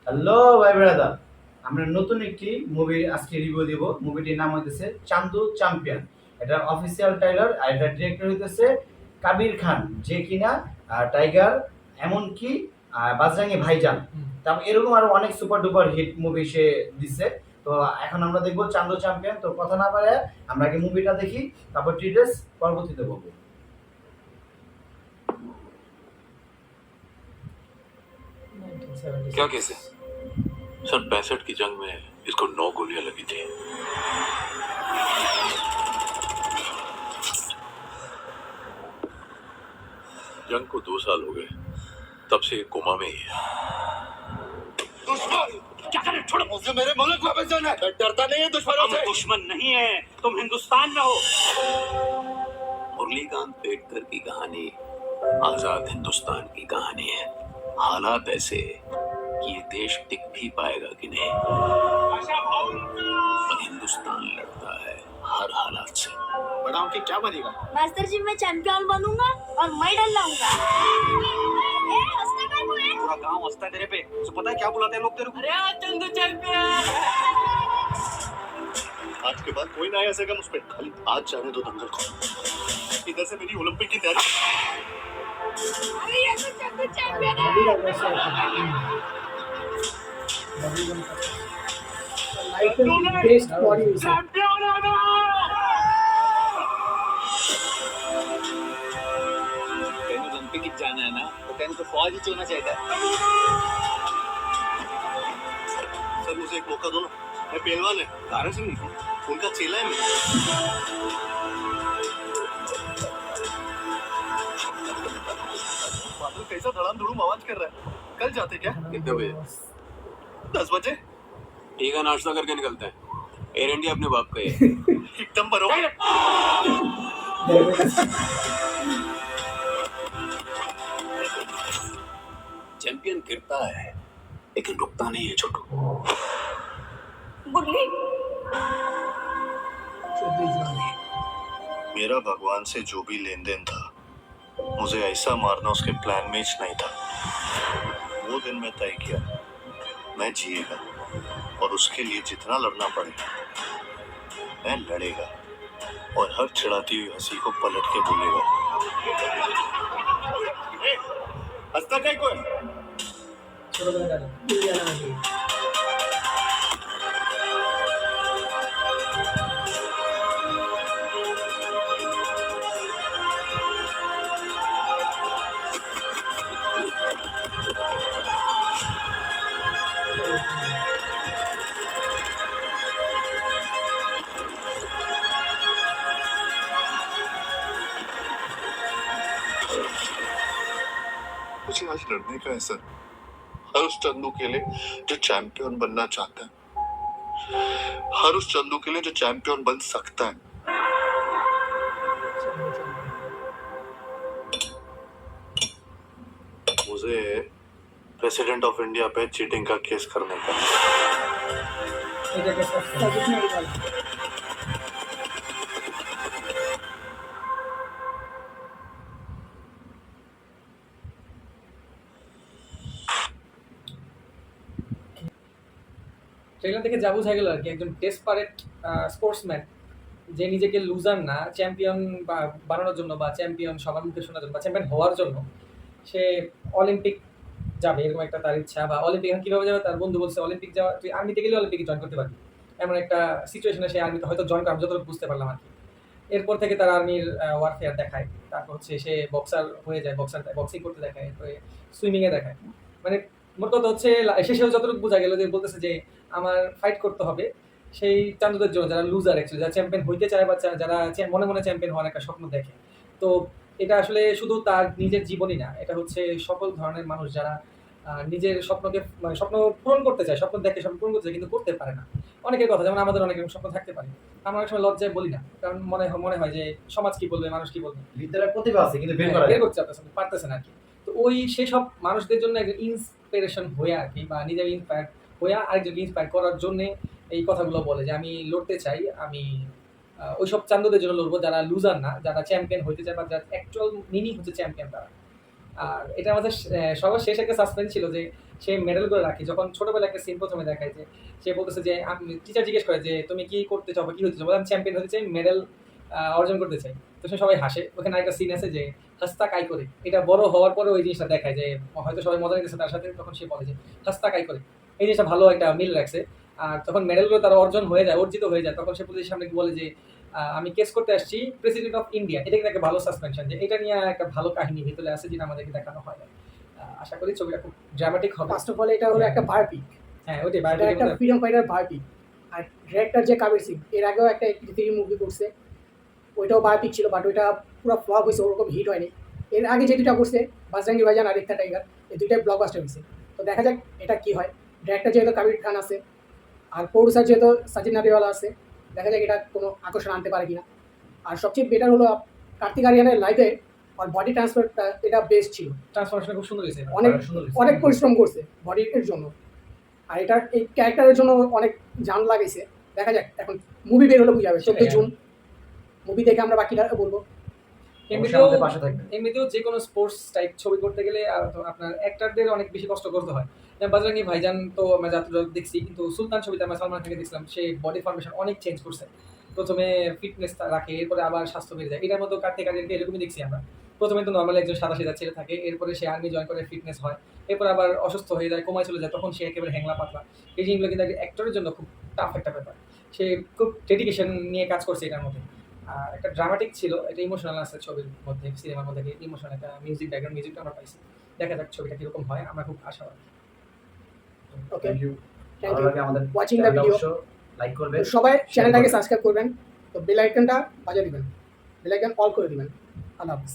Hello ভাই brother, আমরা নতুন একটি মুভির আজকে রিভিউ দিব। মুভিটির নাম হইতেছে চান্দু চ্যাম্পিয়ন। এটা অফিসিয়াল ট্রেলার আর এটা ডিরেক্টর হইতেছে কাবির খান, যে কিনা টাইগার, এমনকি বাজরাঙ্গি ভাইজান, তারপর এরকম আরো অনেক সুপার ডুপার হিট মুভি সে দিছে। তো এখন আমরা দেখবো চান্দু চ্যাম্পিয়ন। তো কথা না পারে আমরা আগে মুভিটা দেখি, তারপর ডিটেলস পরবর্তীতে বলবো। क्या केस है? सन 65 की जंग में इसको 9 गोलियां लगी थी। जंग को 2 साल हो गए, तब से ये कोमा में ही है। दुश्मन क्या करे? छोड़ो, मुझे मेरे मुल्क वापस जाना है। डरता नहीं है दुश्मनों से? दुश्मन नहीं है, तुम हिंदुस्तान में हो। मुरलीकांत पेटकर की कहानी आजाद हिंदुस्तान की कहानी है। हालात ऐसे कि ये देश टिक भी पाएगा कि नहीं, पर हिंदुस्तान लड़ता है हर हालात से। बड़ा होके क्या बनेगा? मास्टर जी मैं चैंपियन बनूंगा और मैं डर लाऊंगा। ए हंसने का कोई है? पूरा गांव हंसता है तेरे पे। तो पता है क्या बुलाते हैं लोग तेरे को? अरे चंदू चैंपियन। आज के बाद कोई ना आ सकेगा मुझ पे। खाली आज जाने दो दंगल को। इधर से मेरी ओलंपिक की तैयारी। अरे ये तो चंदू चैंपियन है। चैंपियन होना। तेन ओलंपिक जाना है ना, तो तेन तो फौज ही चुनना चाहिए था। सर मुझे एक मौका दो ना। मैं पहलवान है, तारा सिंह नहीं, उनका चेला है मैं। बादल कैसा धड़ाम धुड़ूम आवाज कर रहा है। कल जाते क्या? कितने बजे? 10 बजे। ठीक है, नाश्ता करके निकलते हैं। एयर इंडिया अपने बाप का है। एकदम बरोबर। चैंपियन गिरता है लेकिन रुकता नहीं है छोटू। बुढ़ी मेरा भगवान से जो भी लेन देन था, मुझे ऐसा मारना उसके प्लान में ही नहीं था। वो दिन मैं तय किया, मैं जिएगा और उसके लिए जितना लड़ना पड़े मैं लड़ेगा, और हर चिढ़ाती हुई हंसी को पलट के बोलेगा। हंसता क्या कोई? मुझे आज लड़ने का है सर, हर उस चंदू के लिए जो चैंपियन बनना चाहता है, हर उस चंदू के लिए जो चैंपियन बन सकता है। मुझे प्रेसिडेंट ऑफ इंडिया पे चीटिंग का केस करने का। ট্রেলার দেখে যা বোঝা গেল আর কি, একজন ডেসপারেট স্পোর্টসম্যান যে নিজেকে লুজার না, চ্যাম্পিয়ন বা বানানোর জন্য বা চ্যাম্পিয়ন সবার মুখে শোনার জন্য বা চ্যাম্পিয়ন হওয়ার জন্য সে অলিম্পিক যাবে, এরকম একটা তার ইচ্ছা। বা অলিম্পিক এখন কীভাবে যাবে, তার বন্ধু বলছে অলিম্পিক যাওয়া, তুই আর্মিতে গেলে অলিম্পিকে জয়েন করতে পারবি, এমন একটা সিচুয়েশনে সে আর্মিতে হয়তো জয়েন করা, যতটুকু বুঝতে পারলাম আর কি। এরপর থেকে তার আর্মির ওয়ারফেয়ার দেখায়, তারপর হচ্ছে সে বক্সার হয়ে যায়, বক্সিং করতে দেখায়, এরপরে সুইমিংয়ে দেখায়। মানে মোট কথা হচ্ছে শেষেও যতটুকু বোঝা গেল যে বলতেছে যে আমার ফাইট করতে হবে সেই চান্দুদের জন্য, যারা লুজার অ্যাকচুয়ালি, যারা চ্যাম্পিয়ন হইতে চায় বা যারা মনে মনে চ্যাম্পিয়ন হওয়ার একটা স্বপ্ন দেখে। তো এটা আসলে শুধু তার নিজের জীবনই না, এটা হচ্ছে সকল ধরনের মানুষ যারা নিজের স্বপ্নকে মানে স্বপ্ন পূরণ করতে চায়, স্বপ্ন দেখে স্বপ্ন পূরণ করতে চায় কিন্তু করতে পারে না। অনেকের কথা, যেমন আমাদের অনেক স্বপ্ন থাকতে পারে, আমরা অনেক সময় লজ্জায় বলি না, কারণ মনে হয় যে সমাজ কি বলবে, মানুষ কি বলবে। ভিতরে প্রতিভা আছে কিন্তু বের বের করতে পারতেছে না আর কি। তো ওই সেসব মানুষদের জন্য একজন ইন্সপিরেশন হয়ে আর কি, বা নিজের ইন্সপায়ার হয়ে আরেকজনকে ইন্সপায়ার করার জন্য এই কথাগুলো বলে যে আমি লড়তে চাই, আমি ওইসব চান্দুদের জন্য লড়বো যারা লুজার না, যারা চ্যাম্পিয়ন হইতে চায় বা যার অ্যাকচুয়াল মিনিং হচ্ছে চ্যাম্পিয়ন তারা। আর এটা আমাদের সবার শেষ একটা সাসপেন্স ছিল যে সে মেডেল করে রাখে। যখন ছোটবেলায় একটা সিন প্রথমে দেখায় যে সে বলতেছে যে টিচার জিজ্ঞেস করে যে তুমি কি করতে চাও বা কি হতে চাও, বলে আমি চ্যাম্পিয়ন হতে চাই, মেডেল অর্জন করতে চাই। তো সে সবাই হাসে। ওখানে একটা সিন আছে যে হাস্তা কাই করে, এটা বড় হওয়ার পরে ওই জিনিসটা দেখায় যে হয়তো সবাই মজা নিতেছে তার সাথে, তখন সে বলে যে হাস্তা কাই করে। এই জিনিসটা ভালো একটা মিল রাখছে। আর তখন মেডেলগুলো তার অর্জিত হয়ে যায়, তখন সে পুলিশের সামনে বলে যে আমি কেস করতে আসছি প্রেসিডেন্ট অফ ইন্ডিয়া। এটা কিন্তু একটা ভালো সাসপেনশন, যে এটা নিয়ে একটা ভালো কাহিনী ভিতরে আছে যেটা আমাদেরকে দেখানো হয় না। আশা করি ছবিটা খুব ড্রামাটিক হবে। ফার্স্ট অফ অল এটা হলো একটা বায়োপিক, হ্যাঁ ওইটাই এটা একটা ফ্রিডম ফাইটার বায়োপিক। আর ডিরেক্টর যে কাবির সিং এর আগেও একটা 83 মুভি করছে, ওইটাও বায়োপিক ছিল, বাট ওইটা পুরো ফ্লপ হয়েছে, ওরকম হিট হয়নি। এর আগে যে দুটা করছে বাজরাঙ্গি ভাইজান আর ইত্তা টাইগার, এই দুইটাই ব্লকবাস্টার হয়েছে। তো দেখা যাক এটা কি হয়। ডিরেক্টর যেহেতু কাবির খান আছে আর প্রডিউসার যেহেতু সাজিদ নাদিওয়ালা আছে, দেখা যাক এটা কোনো আকর্ষণ আনতে পারে কিনা। আর সবচেয়ে বেটার হলো কার্তিক আরিয়ানের লাইফে আর বডি ট্রান্সফারটা এটা বেস্ট ছিল, ট্রান্সফরমেশন খুব সুন্দর হয়েছে। অনেক সুন্দর হয়েছে। অনেক পরিশ্রম করছে বডির জন্য, আর এটার এই ক্যারেক্টারের জন্য অনেক জান লাগাইছে। দেখা যাক, এখন মুভি বের হলে বুঝা যাবে। 14 জুন মুভি দেখে আমরা বাকিটা বলবো। অবশ্যই আমাদের পাশে থাকবেন। এমনিতেও যে কোনো স্পোর্টস টাইপ ছবি করতে গেলে তো আপনার অ্যাক্টরদের অনেক বেশি কষ্ট করতে হয়। যেমন বাজরাঙ্গি ভাইজান তো আমরা যতটুকু দেখছি, কিন্তু সুলতান ছবিতে আমরা সালমান খানকে দেখছিলাম সে বডি ফর্মেশন অনেক চেঞ্জ করছে। প্রথমে ফিটনেস রাখে, এরপরে আবার স্বাস্থ্য বেড়ে যায়। এটার মতো কার্তিক আরিয়ানকে এরকমই দেখছি আমরা। প্রথমে তো নর্মালি একজন সাদা সিধা ছেলে থাকে, এরপরে সে আর্মি জয়েন করে ফিটনেস হয়, এরপর আবার অসুস্থ হয়ে যায়, কোমায় চলে যায়, তখন সে একেবারে হ্যাংলা পাতলা। এই জিনিসগুলো কিন্তু অ্যাক্টরের জন্য খুব টাফ একটা ব্যাপার। সে খুব ডেডিকেশন নিয়ে কাজ করছে এটার মধ্যে। আর একটা ড্রামাটিক ছিল, একটা ইমোশনাল আছে ছবির মধ্যে, সিনেমার মধ্যে ইমোশনাল একটা মিউজিক, ব্যাকগ্রাউন্ড মিউজিকটা আমরা পাইছি। দেখা যাক ছবিটা কিরকম হয়, আমরা খুব আশাবাদী। ওকে, থ্যাংক ইউ। থ্যাংক ভালো ইউ লাগে আমাদের ওয়াচিং দ্য ভিডিও। লাইক করবেন, সবাই চ্যানেলটাকে করবেন। সাবস্ক্রাইব করবেন, তো বেল আইকনটা বাজিয়ে দিবেন, বেল আইকন অল করে দিবেন। আল্লাহ হাফিজ।